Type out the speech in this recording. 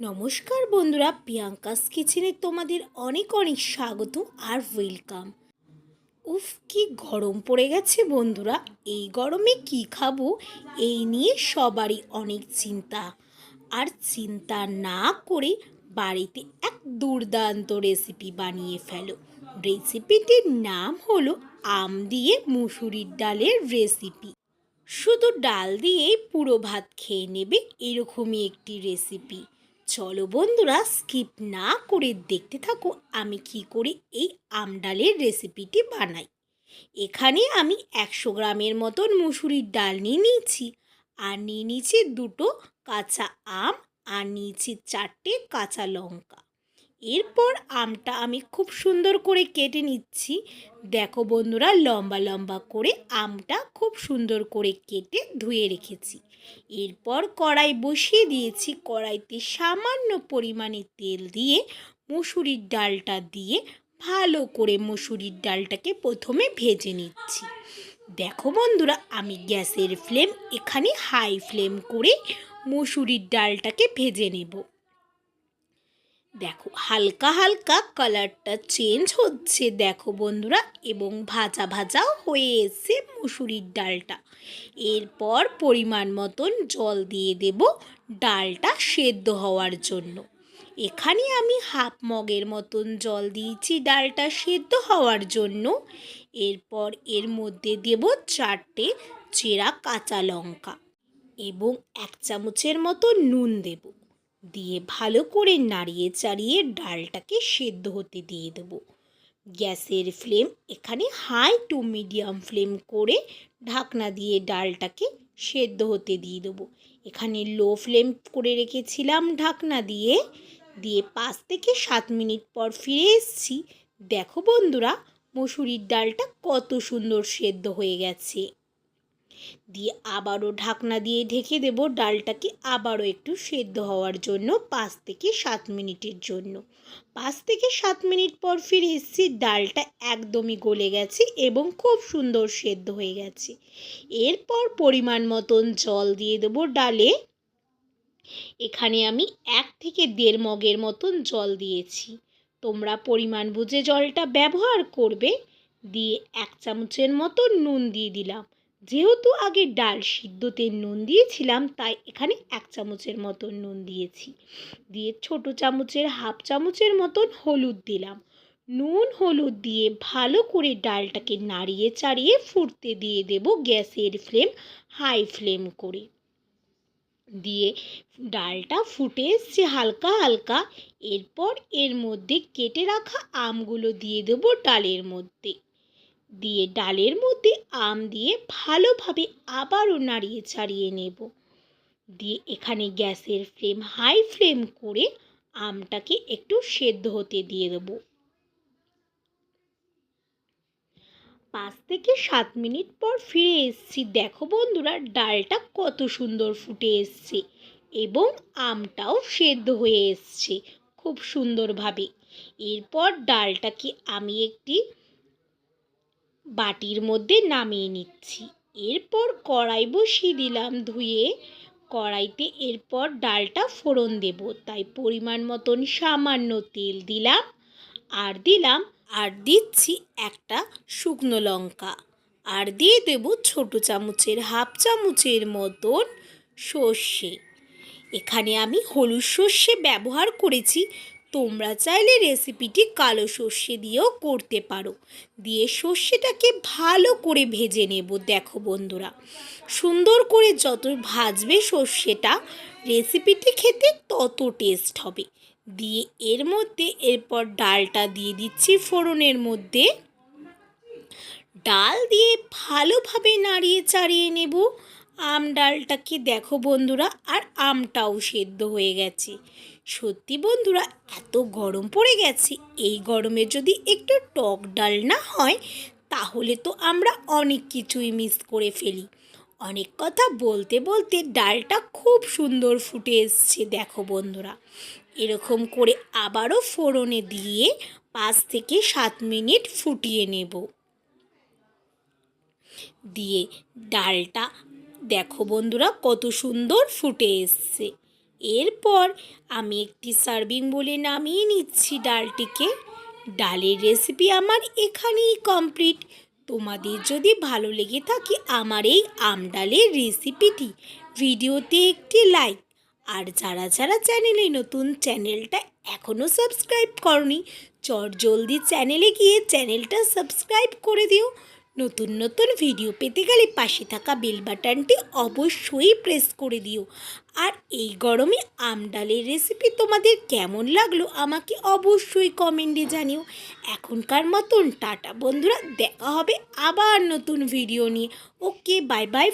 নমস্কার বন্ধুরা, প্রিয়াঙ্কাস কিচেনে তোমাদের অনেক অনেক স্বাগত আর ওয়েলকাম। উফ, কি গরম পড়ে গেছে বন্ধুরা। এই গরমে কি খাবো এই নিয়ে সবারই অনেক চিন্তা। আর চিন্তা না করে বাড়িতে এক দুর্দান্ত রেসিপি বানিয়ে ফেলো। রেসিপিটির নাম হলো আম দিয়ে মুসুরির ডালের রেসিপি। শুধু ডাল দিয়েই পুরো ভাত খেয়ে নেবে এরকমই একটি রেসিপি। চলো বন্ধুরা, স্কিপ না করে দেখতে থাকো আমি কি করে এই আম ডালের রেসিপিটি বানাই। এখানে আমি 100 গ্রামের মতন মুসুরির ডাল নিয়ে নিয়েছি, আর নিয়ে নিয়েছি দুটো কাঁচা আম, আর নিয়েছি 4টে কাঁচা লঙ্কা। এরপর আমটা আমি খুব সুন্দর করে কেটে নিচ্ছি। দেখো বন্ধুরা, লম্বা লম্বা করে আমটা খুব সুন্দর করে কেটে ধুয়ে রেখেছি। এরপর কড়াই বসিয়ে দিয়েছি। কড়াইতে সামান্য পরিমাণে তেল দিয়ে মুসুরির ডালটা দিয়ে ভালো করে মুসুরির ডালটাকে প্রথমে ভেজে নিচ্ছি। দেখো বন্ধুরা, আমি গ্যাসের ফ্লেম এখানে হাই ফ্লেম করে মুসুরির ডালটাকে ভেজে নেব। দেখো হালকা হালকা কালারটা চেঞ্জ হচ্ছে, দেখো বন্ধুরা, এবং ভাজা ভাজাও হয়ে এসছে মুসুরির ডালটা। এরপর পরিমাণ মতন জল দিয়ে দেব ডালটা সেদ্ধ হওয়ার জন্য। এখানে আমি হাফ মগের মতন জল দিয়েছি ডালটা সেদ্ধ হওয়ার জন্য। এরপর এর মধ্যে দেব 4টে চেরা কাঁচা লঙ্কা এবং 1 চামচের মতো নুন দেব। দিয়ে ভালো করে নাড়িয়ে চাড়িয়ে ডালটাকে সেদ্ধ হতে দিয়ে দেব। গ্যাসের ফ্লেম এখানে হাই টু মিডিয়াম ফ্লেম করে ঢাকনা দিয়ে ডালটাকে সেদ্ধ হতে দিয়ে দেবো। এখানে লো ফ্লেম করে রেখেছিলাম ঢাকনা দিয়ে। 5 থেকে 7 মিনিট পর ফিরে এসেছি। দেখো বন্ধুরা, মসুরির ডালটা কত সুন্দর সেদ্ধ হয়ে গেছে। আবারও ঢাকনা দিয়ে ঢেকে দেব ডালটাকে আবারও একটু সেদ্ধ হওয়ার জন্য 5 থেকে 7 মিনিটের জন্য। 5 থেকে 7 মিনিট পর ফিরে এসেছি। ডালটা একদমই গলে গেছে এবং খুব সুন্দর সেদ্ধ হয়ে গেছে। এরপর পরিমাণ মতন জল দিয়ে দেবো ডালে। এখানে আমি 1 থেকে 1.5 মগের মতন জল দিয়েছি। তোমরা পরিমাণ বুঝে জলটা ব্যবহার করবে। 1 চামচের মতো নুন দিয়ে দিলাম। যেহেতু আগে ডাল সিদ্ধতে নুন দিয়েছিলাম, তাই এখানে 1 চামচের মতন নুন দিয়েছি। ছোট চামচের হাফ চামচের মতন হলুদ দিলাম। নুন হলুদ দিয়ে ভালো করে ডালটাকে নাড়িয়ে চাড়িয়ে ফুটতে দিয়ে দেব গ্যাসের ফ্লেম হাই ফ্লেম করে। ডালটা ফুটে এসছে হালকা হালকা। এরপর এর মধ্যে কেটে রাখা আমগুলো দিয়ে দেব ডালের মধ্যে। ডালের মধ্যে আম দিয়ে ভালোভাবে আবারও নাড়িয়ে ছাড়িয়ে নেব। এখানে গ্যাসের ফ্লেম হাই ফ্লেম করে আমটাকে একটু সেদ্ধ হতে দিয়ে দেব। 5 থেকে 7 মিনিট পর ফিরে এসেছি। দেখো বন্ধুরা, ডালটা কত সুন্দর ফুটে এসছে এবং আমটাও সেদ্ধ হয়ে এসছে খুব সুন্দরভাবে। এরপর ডালটাকে আমি একটি বাটির মধ্যে নামিয়ে নিচ্ছি। এরপর কড়াই বসিয়ে দিলাম ধুয়ে। কড়াইতে এরপর ডালটা ফোড়ন দেব, তাই পরিমাণ মতন সামান্য তেল দিলাম। আর দিচ্ছি একটা শুকনো লঙ্কা। আর দিয়ে দেব ছোট চামচের হাফ চামচের মতন সর্ষে। এখানে আমি হলুদ সর্ষে ব্যবহার করেছি। তোমরা চাইলে রেসিপিটি কালো সর্ষে দিয়েও করতে পারো। সর্ষেটাকে ভালো করে ভেজে নেব। দেখো বন্ধুরা, সুন্দর করে যত ভাজবে সর্ষেটা, রেসিপিটি খেতে তত টেস্ট হবে। এর মধ্যে এরপর ডালটা দিয়ে দিচ্ছি ফোড়নের মধ্যে। ডাল দিয়ে ভালোভাবে নাড়িয়ে চাড়িয়ে নেব আম ডালটাকে। দেখো বন্ধুরা, আর আমটাও সেদ্ধ হয়ে গেছে। সত্যি বন্ধুরা, এত গরম পড়ে গেছে, এই গরমে যদি একটু টক ডাল না হয় তাহলে তো আমরা অনেক কিছুই মিস করে ফেলি। অনেক কথা বলতে বলতে ডালটা খুব সুন্দর ফুটে এসছে। দেখো বন্ধুরা, এরকম করে আবারও ফোড়নে দিয়ে 5 থেকে 7 মিনিট ফুটিয়ে নেব। ডালটা দেখো বন্ধুরা কত সুন্দর ফুটে এসছে। এরপর আমি একটি সার্ভিং বলে নামিয়ে নিচ্ছি ডালটিকে। ডালের রেসিপি আমার এখানেই কমপ্লিট। তোমাদের যদি ভালো লেগে থাকে আমার এই আম ডালের রেসিপিটি, ভিডিওতে একটি লাইক, আর যারা যারা চ্যানেলে নতুন চ্যানেলটা এখনও সাবস্ক্রাইব করনি জলদি চ্যানেলে গিয়ে চ্যানেলটা সাবস্ক্রাইব করে দিও। নতুন নতুন ভিডিও পেতে গেলে পাশে থাকা বেল বাটনটি অবশ্যই প্রেস করে দিও। আর এই গরমে আম ডালের রেসিপি তোমাদের কেমন লাগলো আমাকে অবশ্যই কমেন্টে জানিও। এখনকার মতন টাটা বন্ধুরা, দেখা হবে আবার নতুন ভিডিও নিয়ে। ওকে, বাই বাই।